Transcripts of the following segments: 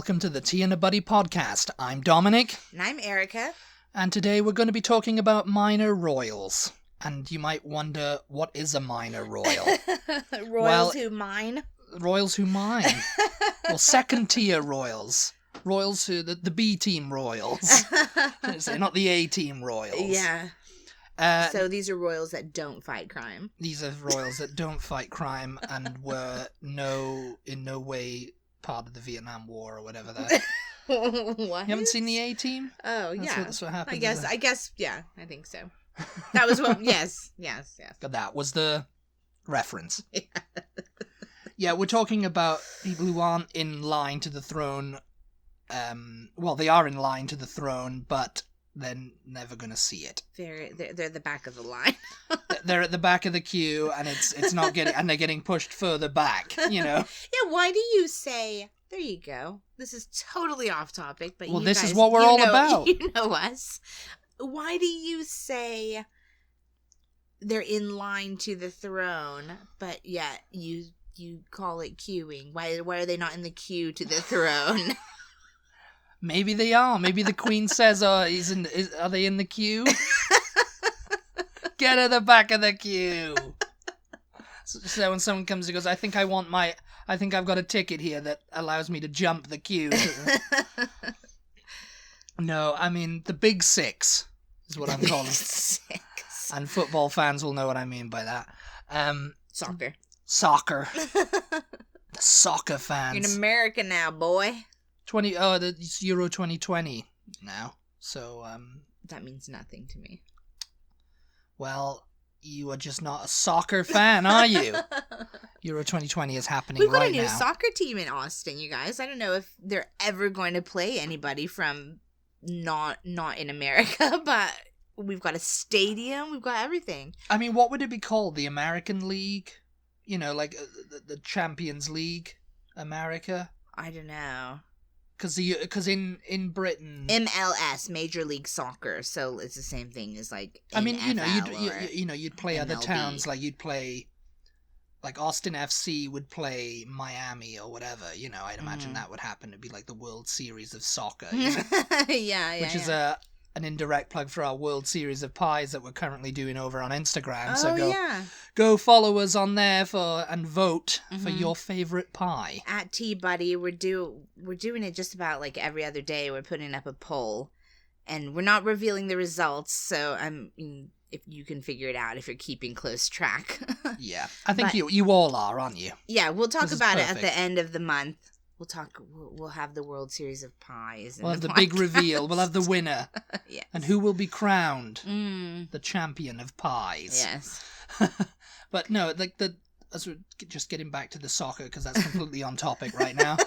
welcome to the Tea and a Butty podcast. I'm Dominic. And I'm Erica. And today we're going to be talking about minor royals. And you might wonder, what is a minor royal? Royals who mine? Royals who mine. Well, second-tier royals. Royals who, the B-team royals. Not the A-team royals. Yeah. So these are royals that don't fight crime. These are royals that don't fight crime and were in no way part of the Vietnam War or whatever that. What? You haven't seen the A-team? Oh, yeah. That's what happens. I guess, yeah, I think so. That was what, yes. But that was the reference. Yeah, we're talking about people who aren't in line to the throne. Well, they are in line to the throne, but they're never going to see it. They're at the back of the line. They're at the back of the queue, and it's not getting, and they're getting pushed further back. You know. Yeah. Why do you say? There you go. This is totally off topic, but well, you this guys, is what we're all about. You know us. Why do you say they're in line to the throne, but yet you call it queuing? Why are they not in the queue to the throne? Maybe they are. Maybe the Queen says, are they in the queue? Get at the back of the queue. So when someone comes and goes, I think I've got a ticket here that allows me to jump the queue. No, I mean, the Big Six is what I'm calling it. And football fans will know what I mean by that. Soccer. The soccer fans. You're in America now, boy. It's Euro 2020 now, so that means nothing to me. Well, you are just not a soccer fan, are you? Euro 2020 is happening right now. We've got a new soccer team in Austin, you guys. I don't know if they're ever going to play anybody from not in America, but we've got a stadium, we've got everything. I mean, what would it be called? The American League? You know, like the Champions League, America? I don't know. Because in Britain, MLS, Major League Soccer, so it's the same thing as like. I mean, NFL you'd play MLB. other towns, like you'd play, like Austin FC would play Miami or whatever. You know, I'd imagine that would happen. It'd be like the World Series of Soccer. You know? Yeah. Which is an indirect plug for our World Series of Pies that we're currently doing over on Instagram. So go follow us on there and vote for your favorite pie. At Tea Butty, we're doing it just about like every other day. We're putting up a poll, and we're not revealing the results. So if you can figure it out, if you're keeping close track. Yeah, I think you all are, aren't you? Yeah, we'll talk about it at the end of the month. We'll have the World Series of Pies. We'll have the big reveal. We'll have the winner. Yes. And who will be crowned the champion of pies. Yes. But no, like as we're just getting back to the soccer, because that's completely on topic right now.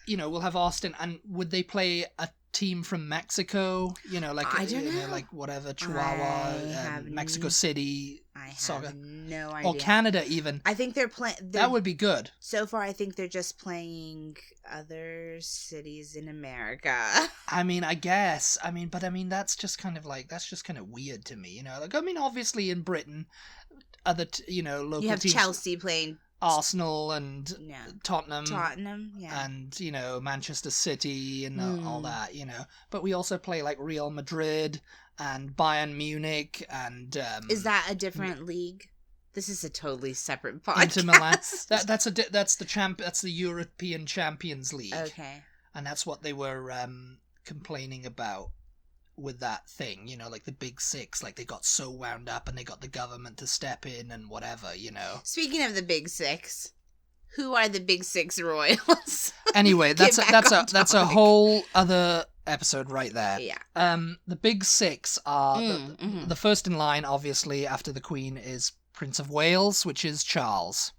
We'll have Austin, and would they play a team from Mexico? You know, like I don't know. Like whatever, Chihuahua, Mexico City. I have soccer. no idea. Or Canada, even. I think they're playing. That would be good. So far, I think they're just playing other cities in America. I mean, I guess. But that's just kind of weird to me. You know, like obviously in Britain, other local you have teams, Chelsea playing Arsenal and Tottenham, yeah, and Manchester City and all that. But we also play like Real Madrid and Bayern Munich and is that a different league? This is a totally separate podcast. Inter Milan. That's the European Champions League. Okay. And that's what they were complaining about with that thing, like the Big Six, like they got so wound up and they got the government to step in and whatever, Speaking of the Big Six, who are the Big Six royals? Anyway, that's a whole other episode right there. Yeah. The Big Six are the first in line, obviously, after the Queen is Prince of Wales, which is Charles.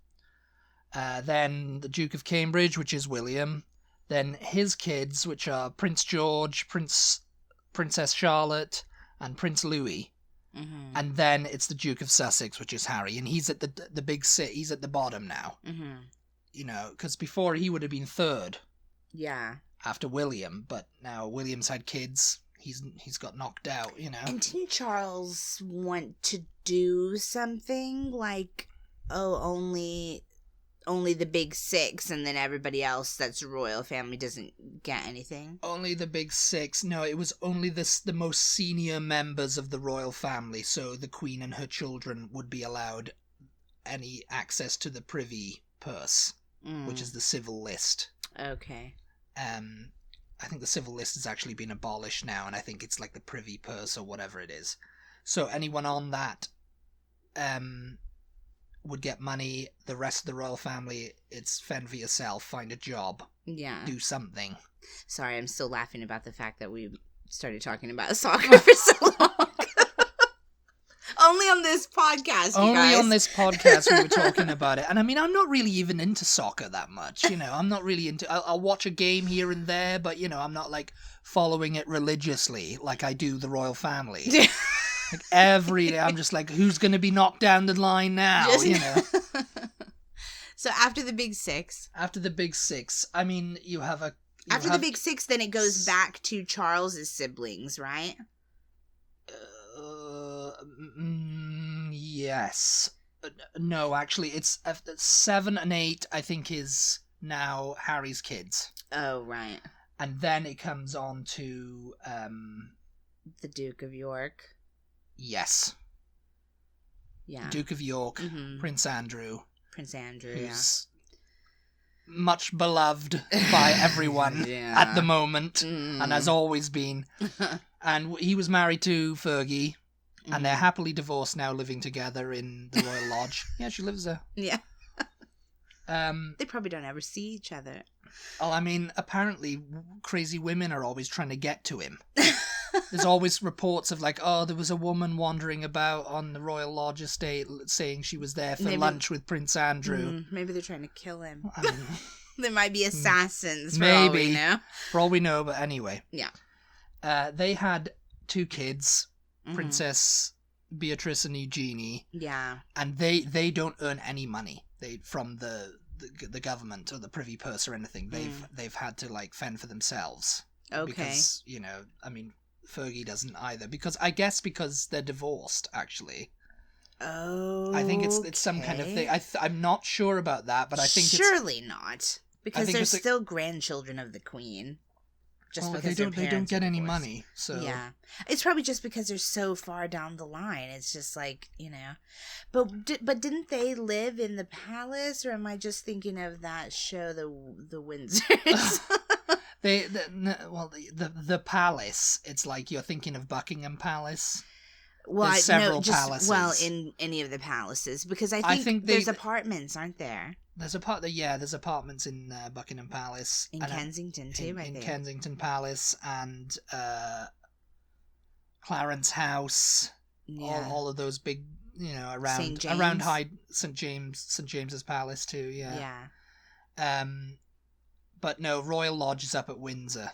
Then the Duke of Cambridge, which is William. Then his kids, which are Prince George, Princess Charlotte, and Prince Louis. Mm-hmm. And then it's the Duke of Sussex, which is Harry, and he's at the Big Six. He's at the bottom now. Mm-hmm. Because before he would have been third. Yeah. After William, but now William's had kids. He's got knocked out, And didn't Charles want to do something like, only only the big six, and then everybody else that's royal family doesn't get anything? Only the big six. No, it was only the most senior members of the royal family, so the queen and her children would be allowed any access to the privy purse, which is the civil list. Okay. I think the civil list has actually been abolished now, and I think it's like the privy purse or whatever it is. So anyone on that would get money. The rest of the royal family, it's fend for yourself, find a job, do something. Sorry, I'm still laughing about the fact that we started talking about soccer for so long. Only on this podcast, you guys. Only on this podcast we were talking about it. And I mean, I'm not really even into soccer that much, you know. I'm not really into... I'll watch a game here and there, but, you know, I'm not, like, following it religiously like I do the royal family. Like, every day I'm just like, who's going to be knocked down the line now, you know? So after the big six... After the big six, I mean, you have a... After the big six, then it goes back to Charles's siblings, right? Yes. No, actually, it's 7 and 8, I think, is now Harry's kids. Oh, right. And then it comes on to... the Duke of York. Yes. Yeah. Duke of York, Prince Andrew. Prince Andrew, who's much beloved by everyone at the moment, and has always been. And he was married to Fergie, and they're happily divorced now, living together in the Royal Lodge. Yeah, she lives there. Yeah. They probably don't ever see each other. Oh, I mean, apparently crazy women are always trying to get to him. There's always reports of like, oh, there was a woman wandering about on the Royal Lodge estate saying she was there for lunch with Prince Andrew. Maybe they're trying to kill him. I mean, there might be assassins for all we know. For all we know, but anyway. Yeah. They had 2 kids, Princess Beatrice and Eugenie. Yeah. And they don't earn any money from the government or the privy purse or anything. They've had to like fend for themselves. Okay. Because, you know, I mean, Fergie doesn't either. Because they're divorced, actually. Oh. I think it's some kind of thing. I'm not sure about that, but I think surely not. Because they're still grandchildren of the Queen. Just because they don't get any money. So yeah, it's probably just because they're so far down the line. It's just like, you know, but didn't they live in the palace, or am I just thinking of that show, the Windsors? The palace. It's like you're thinking of Buckingham Palace. Well, there's several palaces. Well, in any of the palaces, because I think there's apartments, aren't there? There's apartments in Buckingham Palace. In Kensington, too, I think. In Kensington Palace and Clarence House. Yeah. All of those big, you know, around St. James's Palace, too, yeah. Yeah. But no, Royal Lodge is up at Windsor,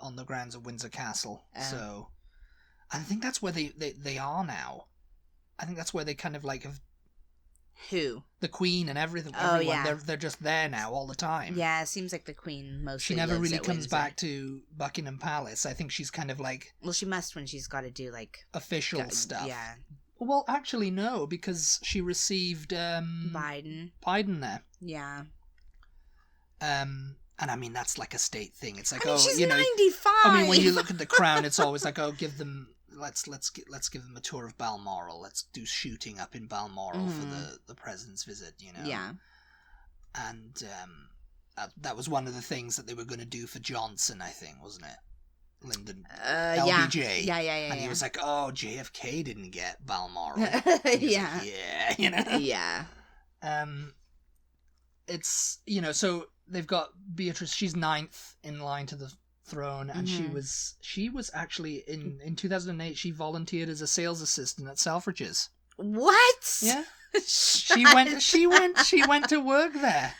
on the grounds of Windsor Castle. So I think that's where they are now. I think that's where they kind of like have... Who? The Queen and everything. Oh, everyone. yeah. They're just there now all the time. Yeah, it seems like the Queen mostly She never lives really at comes Windsor. back to Buckingham Palace. I think she's kind of like... Well, she must when she's got to do like... official stuff. Yeah. Well, actually, no, because she received... Biden there. Yeah. And I mean, that's like a state thing. It's like, she's you know... 95! I mean, when you look at the Crown, it's always like, oh, give them... Let's give them a tour of Balmoral. Let's do shooting up in Balmoral for the president's visit, you know. Yeah. And that was one of the things that they were going to do for Johnson, I think, wasn't it? Lyndon LBJ. Yeah. And he was like, "Oh, JFK didn't get Balmoral." Yeah. Like, yeah, you know. Yeah. It's, you know, so they've got Beatrice. She's 9th in line to the throne, and she was actually in 2008 she volunteered as a sales assistant at Selfridges. What? Yeah. she went to work there.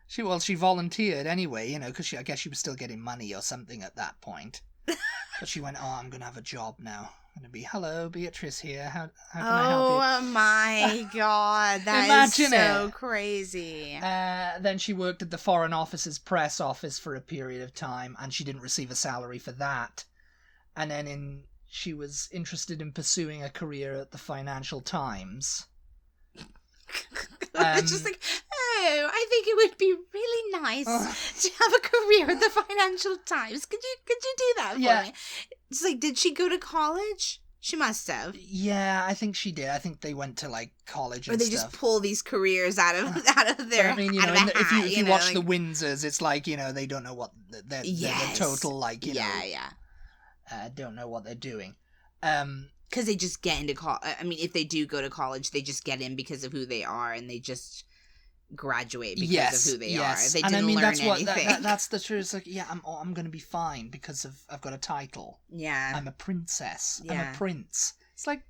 She volunteered anyway, you know, because I guess she was still getting money or something at that point. But she went, oh, I'm gonna have a job now. I'm gonna be, hello, Beatrice here. How can I help you? Oh my God, that is so crazy. Then she worked at the Foreign Office's press office for a period of time, and she didn't receive a salary for that. And then she was interested in pursuing a career at the Financial Times. It's just like, oh, I think it would be really nice to have a career at the Financial Times. Could you do that for me? It's like, did she go to college? She must have. Yeah, I think she did. I think they went to like college, or they just pull these careers out of their. But, I mean, you know, if you watch the Windsors, it's like, you know, they don't know what they're total, like, you know, don't know what they're doing. Because they just get into college. I mean, if they do go to college, they just get in because of who they are, and they just graduate because of who they are. They didn't learn anything. That's the truth. It's like, yeah, I'm going to be fine because I've got a title. Yeah, I'm a princess. Yeah. I'm a prince. It's like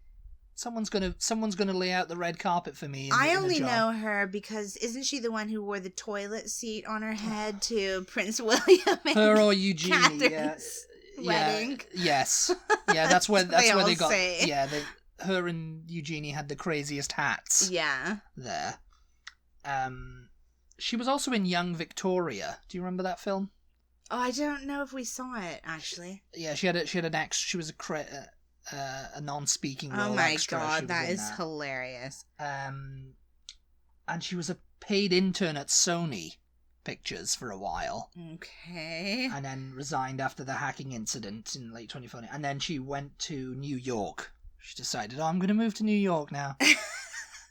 someone's gonna lay out the red carpet for me. I only know her because isn't she the one who wore the toilet seat on her head to Prince William? Her or Eugenie? Catherine's wedding. Yes. Yeah, that's where they got. Say. Yeah, her and Eugenie had the craziest hats. Yeah. There. She was also in Young Victoria. Do you remember that film? Oh, I don't know if we saw it actually. Yeah, she had an ex. She was a non-speaking role. Oh my extra. god, that is hilarious. And she was a paid intern at Sony Pictures for a while. Okay. And then resigned after the hacking incident in late 2014. And then she went to New York. She decided, I'm going to move to New York now.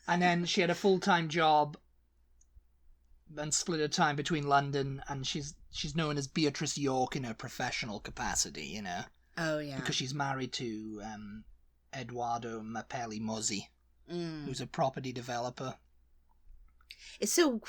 And then she had a full-time job and split her time between London, and she's known as Beatrice York in her professional capacity, you know. Oh, yeah. Because she's married to Edoardo Mapelli Mozzi, who's a property developer. It's so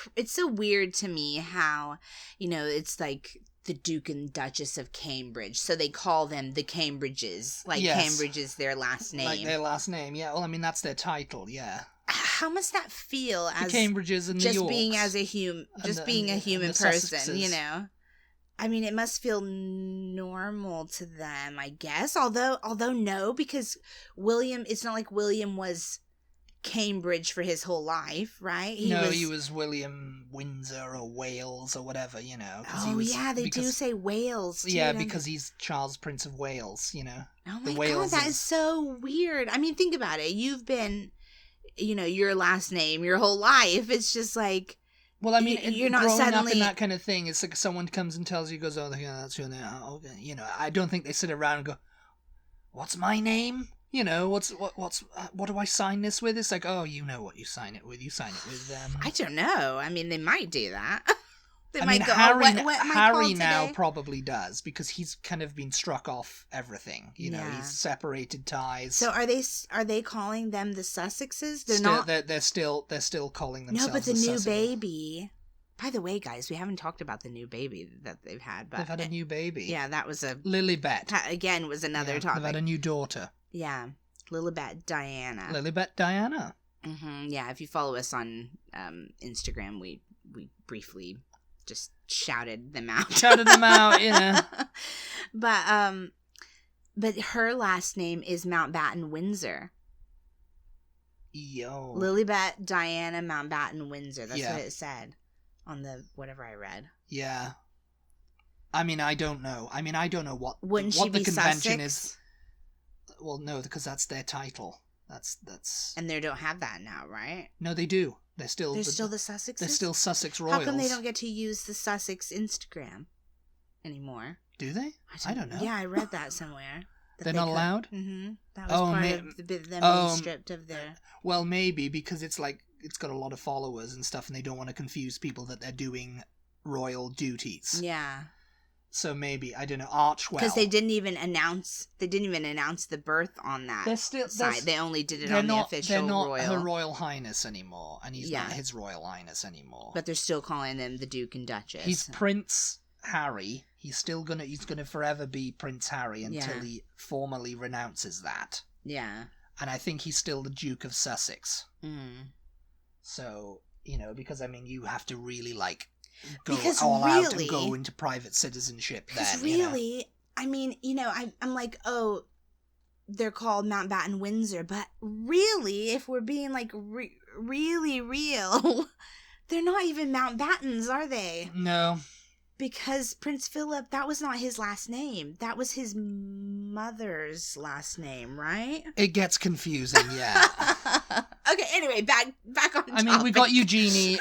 weird to me how, you know, it's like the Duke and Duchess of Cambridge, so they call them the Cambridges. Like, yes. Cambridge is their last name. Like their last name, yeah. Well, I mean, that's their title, yeah. How must that feel as the Cambridges and the just Yorks, being as a human, being a human person, Sussexes. You know? I mean, it must feel normal to them, I guess. Although no, because William, it's not like William was Cambridge for his whole life, right? He was William Windsor or Wales or whatever, you know. They do say Wales, too. Yeah, because he's Charles, Prince of Wales, you know. Oh my god, that is so weird. I mean, think about it. You've been, you know, your last name your whole life. It's just like, well, I mean, you're not growing suddenly up in that kind of thing. It's like someone comes and tells you, goes, oh, yeah, that's your name. Oh, okay. You know, I don't think they sit around and go, what's my name? You know, what do I sign this with? It's like, oh, you know what you sign it with. You sign it with them. I don't know. I mean, they might do that. Harry now probably does, because he's kind of been struck off everything. You know, he's separated ties. So are they calling them the Sussexes? They're still calling themselves. No, but the new Sussexes. Baby. By the way, guys, we haven't talked about the new baby that they've had. But they've had a new baby. Yeah, that was a Lilibet. Again, was another topic. They've had a new daughter. Yeah, Lilibet Diana. Mm-hmm. Yeah, if you follow us on Instagram, we briefly just shouted them out. Yeah. But her last name is Mountbatten Windsor. Yo. Lilibet Diana Mountbatten Windsor. That's what it said on the whatever I read. Yeah. I mean, I don't know. What the convention Sussex? is. Well, no, because that's their title. That's. And they don't have that now, right? No, they do. They're still the Sussexes? They're still Sussex Royals. How come they don't get to use the Sussex Instagram anymore? Do they? I don't know. Yeah, I read that somewhere. They're not allowed? Mm-hmm. That was part of them being stripped of their... Well, maybe, because it's like, it's got a lot of followers and stuff, and they don't want to confuse people that they're doing royal duties. Yeah. So maybe, I don't know, Archwell. Because they didn't even announce the birth on that side. They only did it on the official royal. They're not Her Royal Highness anymore, and he's not His Royal Highness anymore. But they're still calling them the Duke and Duchess. He's Prince Harry. He's gonna forever be Prince Harry until he formally renounces that. Yeah. And I think he's still the Duke of Sussex. Mm. So, you know, because I mean, you have to really go all out and go into private citizenship then. Because really, I mean, you know, I'm like, oh, they're called Mountbatten Windsor, but really, if we're being really real, they're not even Mountbattens, are they? No. Because Prince Philip, that was not his last name. That was his mother's last name, right? It gets confusing, yeah. Okay, anyway, back on topic. I mean, we got Eugenie.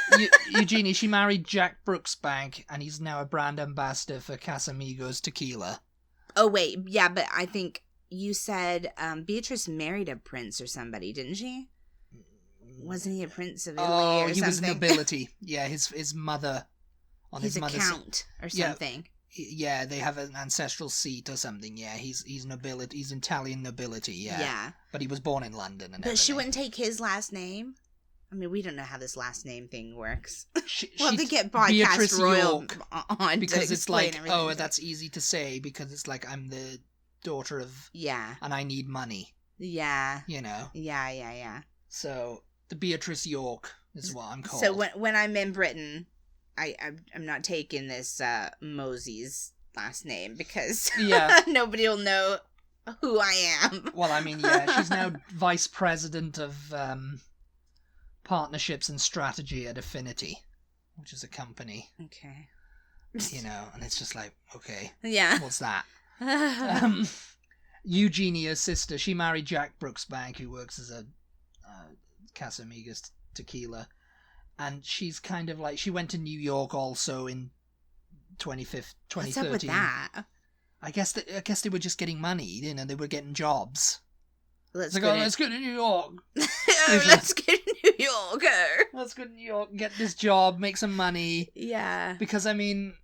Eugenie, she married Jack Brooksbank, and he's now a brand ambassador for Casamigos tequila. Oh, wait. Yeah, but I think you said Beatrice married a prince or somebody, didn't she? Wasn't he a prince of Italy or something? Oh, he was nobility. Yeah, his mother... He's a count or something. Yeah, they have an ancestral seat or something. Yeah, he's nobility. He's Italian nobility. Yeah. Yeah. But he was born in London and everything. But she wouldn't take his last name? I mean, we don't know how this last name thing works. They get podcast royal on because it's like, oh, that's easy to say because it's like I'm the daughter of... Yeah. And I need money. Yeah. You know? Yeah. So, the Beatrice York is what I'm called. So when I'm in Britain... I'm not taking this Mosey's last name because nobody will know who I am. Well, I mean, yeah, she's now vice president of partnerships and strategy at Affinity, which is a company. Okay. You know, and it's just like, okay, yeah, what's that? Eugenia's sister, she married Jack Brooksbank, who works as a Casamigos tequila. And she's kind of like, she went to New York also in 2013. What's up with that? I guess they were just getting money, you know, they were getting jobs. Let's go to New York. Let's get to New York. Let's go to New York, get this job, make some money. Yeah. Because, I mean,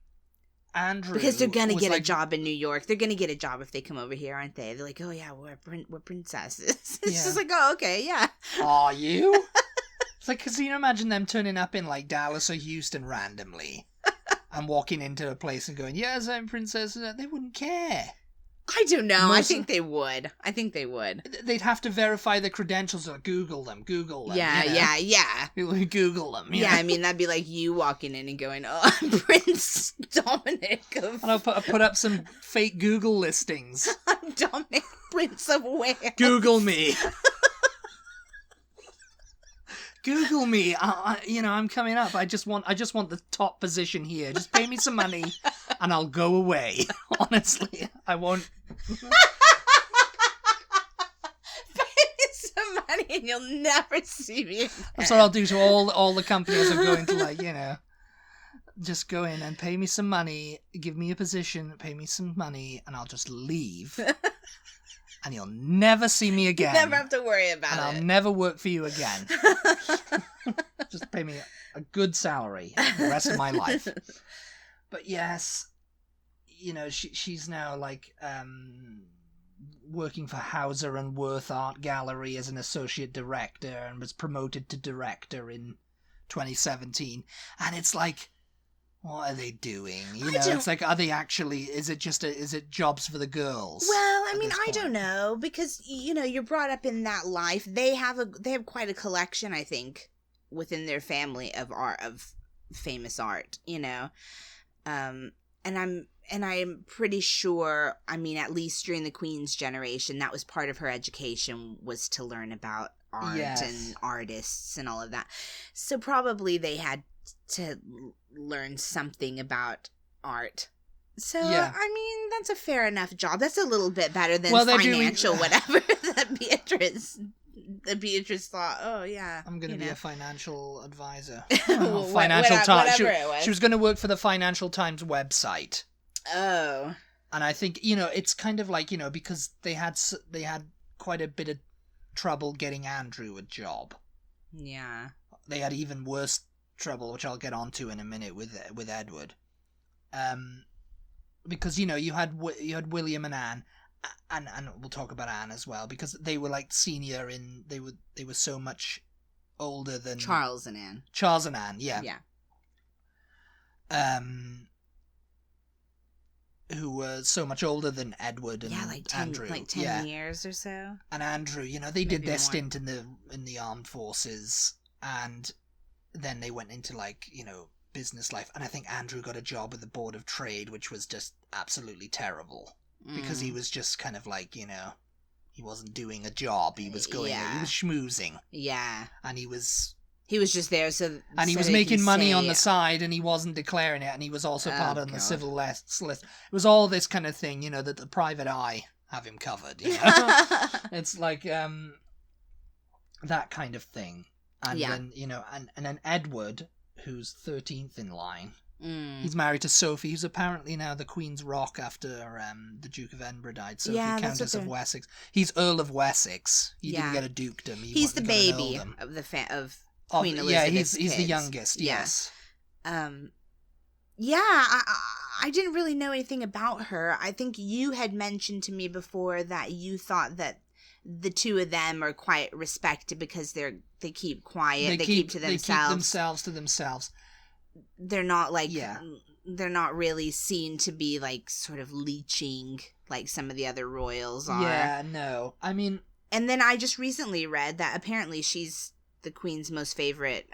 Andrew... Because they're going to get a job in New York. They're going to get a job if they come over here, aren't they? They're like, oh yeah, we're princesses. It's just like, oh, okay, yeah. Are you? It's like, because you imagine them turning up in, like, Dallas or Houston randomly and walking into a place and going, yes, I'm princess. They wouldn't care. I don't know. I think they would. They'd have to verify the credentials or Google them. Yeah, you know? yeah. Google them. Yeah, I mean, that'd be like you walking in and going, oh, I'm Prince Dominic of... And I'll put up some fake Google listings. I'm Dominic, Prince of Wales. Google me. Google me. I'm coming up. I just want the top position here. Just pay me some money, and I'll go away. Honestly, I won't. Pay me some money, and you'll never see me again. That's what I'll do to all the companies I'm going to, like, you know. Just go in and pay me some money, give me a position, pay me some money, and I'll just leave. And you'll never see me again. You never have to worry about it. And I'll never work for you again. Just pay me a good salary the rest of my life. But yes, you know, she's now like working for Hauser and Wirth Art Gallery as an associate director and was promoted to director in 2017. And it's like, what are they doing? You know, it's like, are they actually, is it jobs for the girls? Well, I mean, I don't know, because, you know, you're brought up in that life. They have quite a collection, I think, within their family of famous art, you know. And I'm pretty sure, I mean, at least during the Queen's generation, that was part of her education, was to learn about art and artists and all of that. So probably they had to learn something about art. So, I mean, that's a fair enough job. That's a little bit better than financial whatever that Beatrice thought, oh, yeah. I'm going to be a financial advisor. Financial Times. She was going to work for the Financial Times website. Oh. And I think, you know, it's kind of like, you know, because they had quite a bit of trouble getting Andrew a job. Yeah. They had even worse trouble, which I'll get onto in a minute with Edward. Because, you know, you had William and Anne, and we'll talk about Anne as well, because they were like senior in, they were so much older than Charles and Anne, yeah. Who were so much older than Edward and Andrew. Like 10 years or so. And Andrew, you know, they did their stint in the armed forces, and then they went into, like, you know, business life. And I think Andrew got a job with the Board of Trade, which was just absolutely terrible. Because he was just kind of like, you know, he wasn't doing a job. He was going, he was schmoozing. Yeah. And he was just there and he was making money on the side, and he wasn't declaring it, and he was also part of the civil list. It was all this kind of thing, you know, that the private eye have him covered, you know? It's like, that kind of thing. And then, and then Edward, who's 13th in line. He's married to Sophie, who's apparently now the Queen's Rock after the Duke of Edinburgh died. Sophie, Countess of Wessex. He's Earl of Wessex. He didn't get a dukedom. He's the baby of the Queen Elizabeth's he's kids. the youngest. Yeah. Yes. I didn't really know anything about her. I think you had mentioned to me before that you thought that the two of them are quite respected because they keep quiet. They keep to themselves. They keep themselves to themselves. They're not like they're not really seen to be like sort of leeching like some of the other royals are. Yeah, no. I mean, and then I just recently read that apparently she's the Queen's most favorite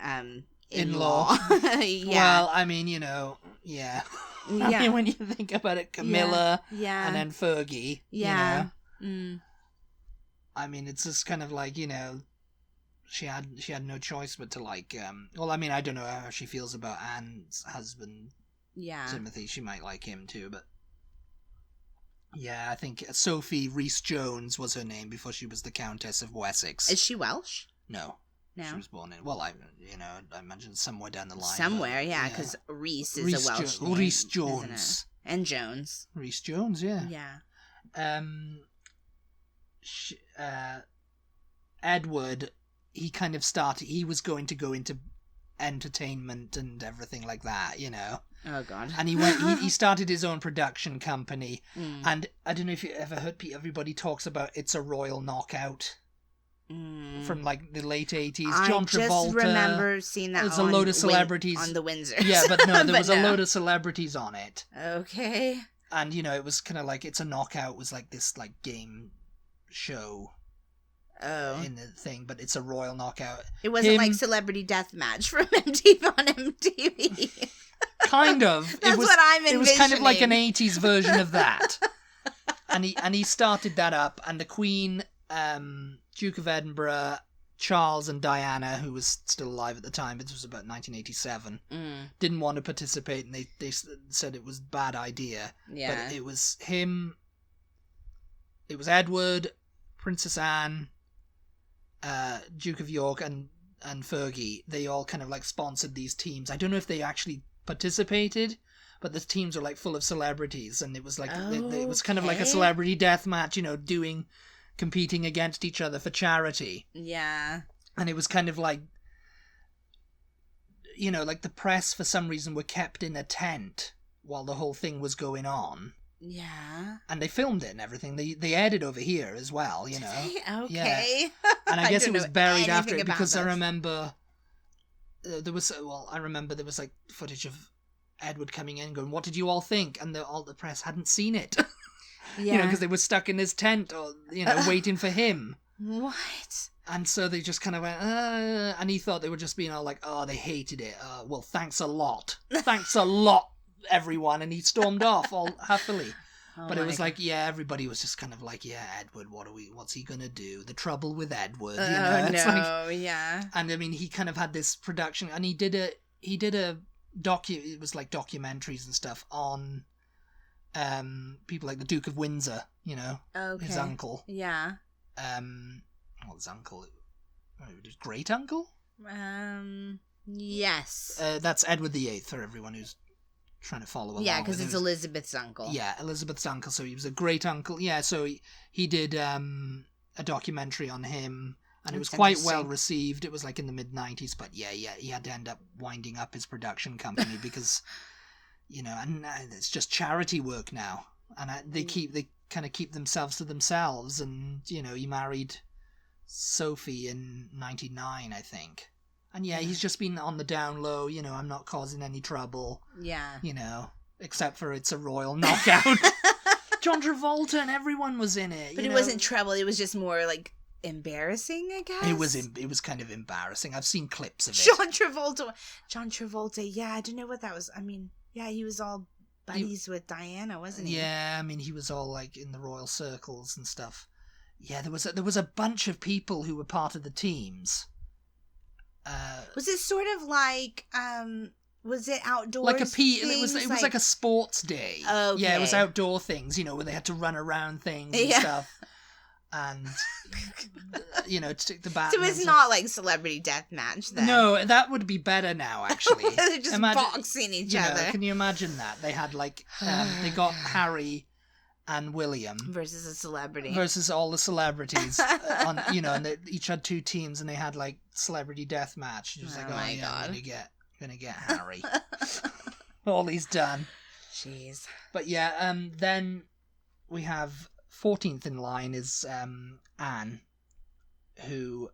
in-law. Yeah. Well, I mean, yeah. I mean, when you think about it, Camilla and then Fergie, I mean, it's just kind of like, she had no choice but to like, well, I mean, I don't know how she feels about Anne's husband, Timothy. She might like him too, but yeah, I think Sophie Rhys-Jones was her name before she was the Countess of Wessex. Is she Welsh? No. She was born in, well, I imagine somewhere down the line. Somewhere, because Rhys is a Welsh name. Rhys-Jones. And Jones. Rhys-Jones, yeah. Yeah. Edward, he kind of started, he was going to go into entertainment and everything like that, Oh, God. And he started his own production company. And I don't know if you ever heard everybody talks about It's a Royal Knockout. From like the late 80s. John Travolta. I just remember seeing that a load of celebrities on the Windsor. Yeah, but no, there was a load of celebrities on it. Okay. And it was kind of like It's a Knockout was like this like game show in the thing, but It's a Royal Knockout. It wasn't like Celebrity Deathmatch from MTV on MTV. Kind of. That's what I'm envisioning. It was kind of like an 80s version of that. and he started that up, and the Queen, Duke of Edinburgh, Charles and Diana, who was still alive at the time, but this was about 1987, didn't want to participate, and they said it was a bad idea. Yeah. But it was him, it was Edward, Princess Anne, Duke of York, and Fergie. They all kind of like sponsored these teams. I don't know if they actually participated, but the teams were like full of celebrities, and it was like it was kind of like a celebrity death match, competing against each other for charity. Yeah. And it was kind of like, like the press for some reason were kept in a tent while the whole thing was going on. Yeah. And they filmed it and everything. They aired it over here as well, Okay. Yeah. And I guess it was buried after it because I remember there was like footage of Edward coming in going, "What did you all think?" And all the press hadn't seen it. Yeah. Because they were stuck in his tent or, waiting for him. What? And so they just kind of went, and he thought they were just being all like, "Oh, they hated it. Well, thanks a lot. Thanks a lot, everyone." And he stormed off all happily. But it was like, everybody was just kind of like, Edward, what's he going to do? The trouble with Edward, And it's And I mean, he kind of had this production, and he did a it was like documentaries and stuff on people like the Duke of Windsor, his uncle. Yeah. His uncle, his great uncle. Yes. That's Edward VIII for everyone who's trying to follow along. Yeah, because it's Elizabeth's uncle. Yeah, Elizabeth's uncle. So he was a great uncle. Yeah, so he did a documentary on him, and it was quite well received. It was like in the mid-90s, but he had to end up winding up his production company because. And it's just charity work now, and they kind of keep themselves to themselves. And he married Sophie in '99, I think. And he's just been on the down low. I'm not causing any trouble. Yeah. Except for It's a Royal Knockout. John Travolta and everyone was in it. But it wasn't trouble. It was just more like embarrassing, I guess. It was kind of embarrassing. I've seen clips of it. John Travolta. Yeah, I don't know what that was. I mean. Yeah, he was all buddies with Diana, wasn't he? Yeah, I mean, he was all like in the royal circles and stuff. Yeah, there was a bunch of people who were part of the teams. Was it sort of like was it outdoors? Like it was like a sports day. Okay. Yeah, it was outdoor things, where they had to run around things and stuff. and took the bat. So it's not like celebrity deathmatch then. No, that would be better now. Actually, they're just boxing each other. Can you imagine that they had like they got Harry and William versus a celebrity versus all the celebrities and they each had 2 teams and they had like celebrity deathmatch. It was like, my God, I'm gonna get Harry. All he's done. Jeez. But yeah, then we have 14th in line is Anne, who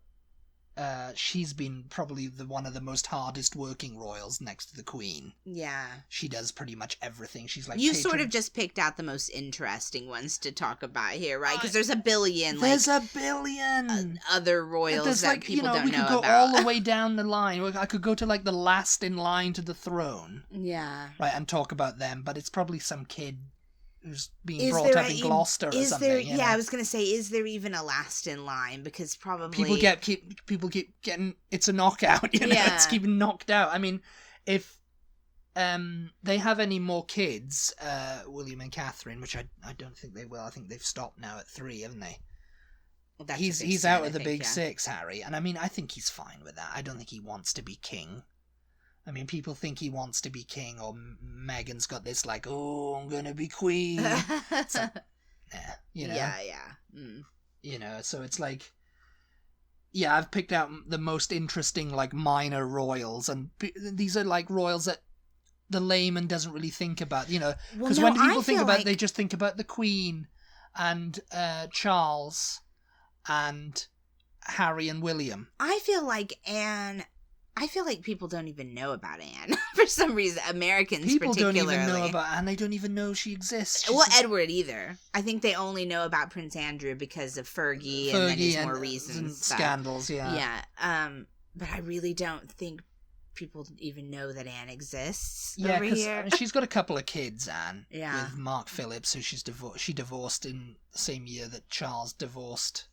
she's been probably one of the most hardest working royals next to the Queen. Yeah. She does pretty much everything. She's like sort of just picked out the most interesting ones to talk about here, right? Because there's a billion. There's a billion other royals that people don't know about. We could go all the way down the line. I could go to like the last in line to the throne. Yeah. Right, and talk about them, but it's probably some kid who's being brought up in Gloucester or something. I was gonna say, is there even a last in line? Because probably people keep getting, it's a knockout. It's keeping knocked out. I mean, if they have any more kids, William and Catherine, which I don't think they will. I think they've stopped now at 3, haven't they? Well, he's out of the big 6, Harry, and I mean, I think he's fine with that. I don't think he wants to be king. I mean, people think he wants to be king, or Meghan's got this, like, oh, I'm gonna be queen. So, Yeah. So it's like, yeah, I've picked out the most interesting, like, minor royals, and these are, like, royals that the layman doesn't really think about, because when people think about it, they just think about the Queen, and Charles, and Harry and William. I feel like people don't even know about Anne for some reason. Americans particularly. People don't even know about Anne. They don't even know she exists. Edward either. I think they only know about Prince Andrew because of Fergie and then his more recent scandals. Yeah. Yeah. But I really don't think people even know that Anne exists. Yeah, because she's got a couple of kids, Anne. Yeah. With Mark Phillips, who she divorced in the same year that Charles divorced.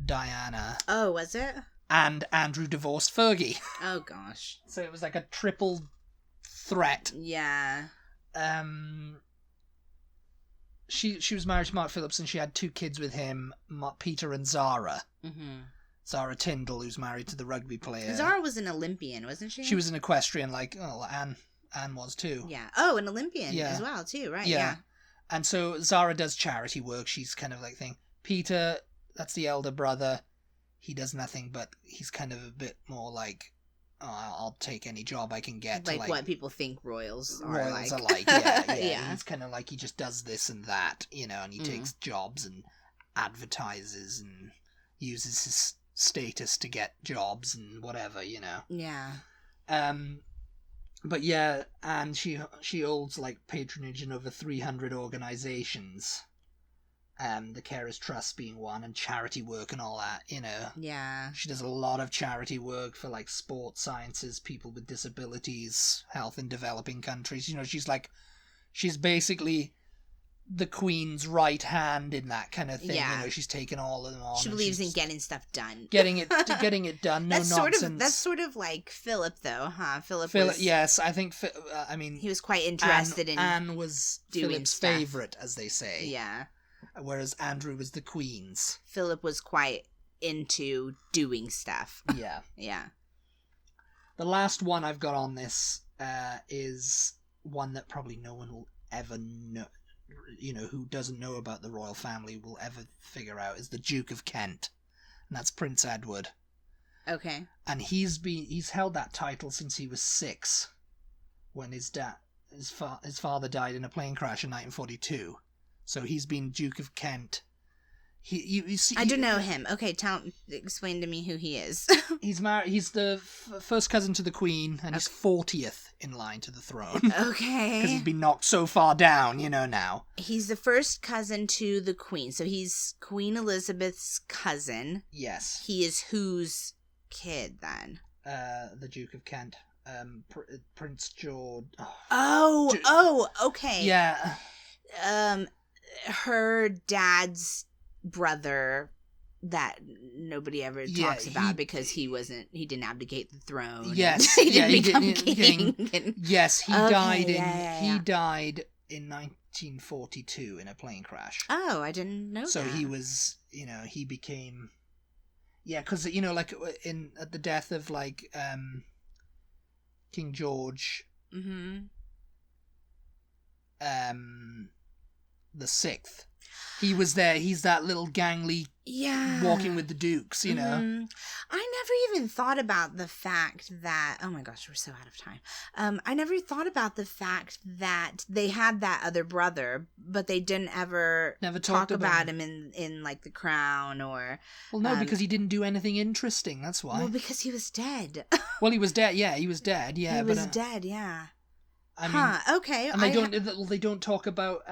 Diana. Oh, was it? And Andrew divorced Fergie. Oh gosh. So it was like a triple threat. Yeah. She was married to Mark Phillips and she had 2 kids with him, Peter and Zara. Mm-hmm. Zara Tyndall, who's married to the rugby player. Zara was an Olympian, wasn't she? She was an equestrian, like Anne was too. Yeah. Oh, an Olympian as well too, right? Yeah. And so Zara does charity work. She's kind of like thing. Peter, that's the elder brother. He does nothing, but he's kind of a bit more like, I'll take any job I can get. Like what people think royals are like. Yeah. He's kind of like, he just does this and that, and he takes jobs and advertises and uses his status to get jobs and whatever, Yeah. But yeah, and she holds like patronage in over 300 organizations. The Carers Trust being one, and charity work and all that, Yeah. She does a lot of charity work for like sports sciences, people with disabilities, health in developing countries. She's basically the Queen's right hand in that kind of thing. Yeah. She's taken all of them on. She believes in getting stuff done. Getting it done. No nonsense. That's sort of like Philip, though, huh? Philip. Yes, I think. He was quite interested in. Anne was Philip's favorite, as they say. Yeah. Whereas Andrew was the Queen's. Philip was quite into doing stuff. Yeah. Yeah. The last one I've got on this is one that probably no one will ever know, who doesn't know about the royal family will ever figure out, is the Duke of Kent. And that's Prince Edward. Okay. And he's held that title since he was 6, when his father died in a plane crash in 1942. So he's been Duke of Kent. You see, I don't know him. Okay, explain to me who he is. He's married. He's the first cousin to the Queen, and he's 40th in line to the throne. Okay. Because he's been knocked so far down, now. He's the first cousin to the Queen, so he's Queen Elizabeth's cousin. Yes. He is whose kid then? The Duke of Kent. Prince George. Okay. Yeah. Her dad's brother that nobody ever talks about because he didn't abdicate the throne. Yes. He didn't become king. Yes, he died in 1942 in a plane crash. Oh, I didn't know so that. He was, he became... Yeah, because, like, at the death of, like, King George... Mm-hmm. The 6th. He was there. He's that little gangly... Yeah. Walking with the dukes, you know. Mm-hmm. I never even thought about the fact that... Oh my gosh, we're so out of time. I never thought about the fact that they had that other brother, but they didn't ever talk about him in like The Crown or... Well, no, because he didn't do anything interesting, that's why. Well, because he was dead. Well, he was dead, yeah, he was dead, yeah. He was dead, yeah. I mean, okay. And they don't talk about...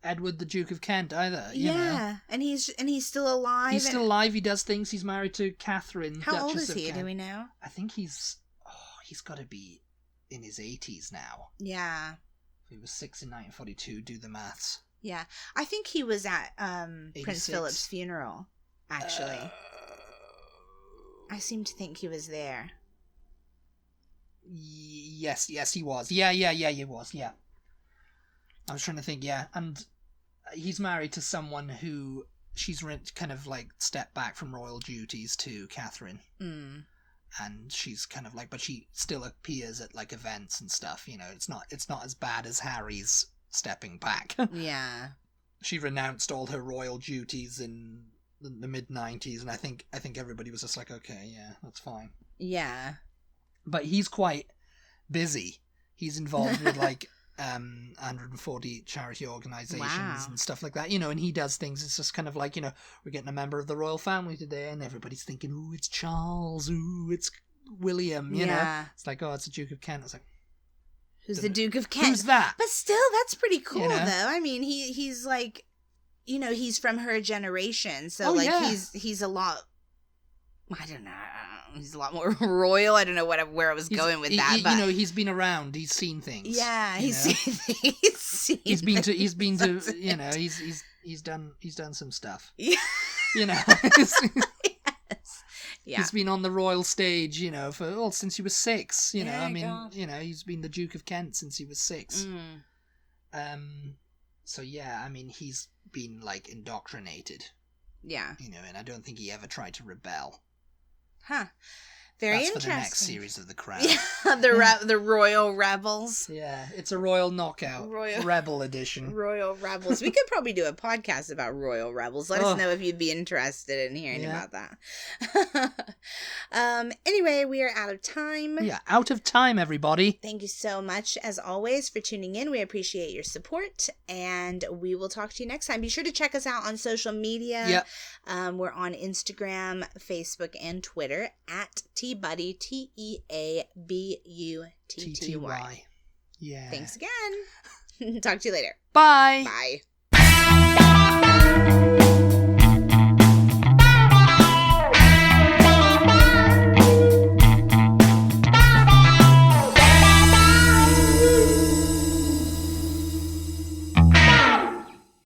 Edward, the Duke of Kent, either. You know? And he's still alive. He's still alive. He does things. He's married to Catherine. How Duchess old is of he? Kent. Do we know? I think he's got to be in his 80s now. Yeah. He was 6 in 1942. Do the maths. Yeah, I think he was at Prince 86. Philip's funeral. Actually, I seem to think he was there. Yes, he was. Yeah, he was. Yeah. I was trying to think. Yeah, and he's married to someone who she's kind of like stepped back from royal duties to Catherine. Mm. And she's kind of like, but she still appears at like events and stuff. It's not as bad as Harry's stepping back. Yeah. She renounced all her royal duties in the mid-90s, and I think everybody was just like, okay, yeah, that's fine. Yeah. But he's quite busy. He's involved with like 140 charity organizations and stuff like that, and he does things. It's just kind of like, we're getting a member of the royal family today, and everybody's thinking, ooh, it's Charles, ooh, it's William, you know. It's like, oh, it's the Duke of Kent. It's like, who's the Duke of Kent? Who's that? But still, that's pretty cool, though. I mean, he's like, he's from her generation, so he's a lot. I don't know. He's a lot more royal. I don't know where I was going with that. But he's been around. He's seen things. Yeah, he's seen things. He's been to. He's done some stuff. Yeah. Yes. Yeah. He's been on the royal stage, since he was 6. God. He's been the Duke of Kent since he was 6. So yeah, I mean, he's been like indoctrinated. Yeah. And I don't think he ever tried to rebel. Huh. Very That's interesting. For the next series of The Crown. Yeah, the Royal Rebels. Yeah, it's a Royal Knockout. Rebel edition. Royal Rebels. We could probably do a podcast about Royal Rebels. Let us know if you'd be interested in hearing about that. Anyway, we are out of time. Yeah, out of time, everybody. Thank you so much, as always, for tuning in. We appreciate your support, and we will talk to you next time. Be sure to check us out on social media. Yep. We're on Instagram, Facebook, and Twitter at Butty, TEABUTTY. Yeah. Thanks again. Talk to you later. Bye. Bye.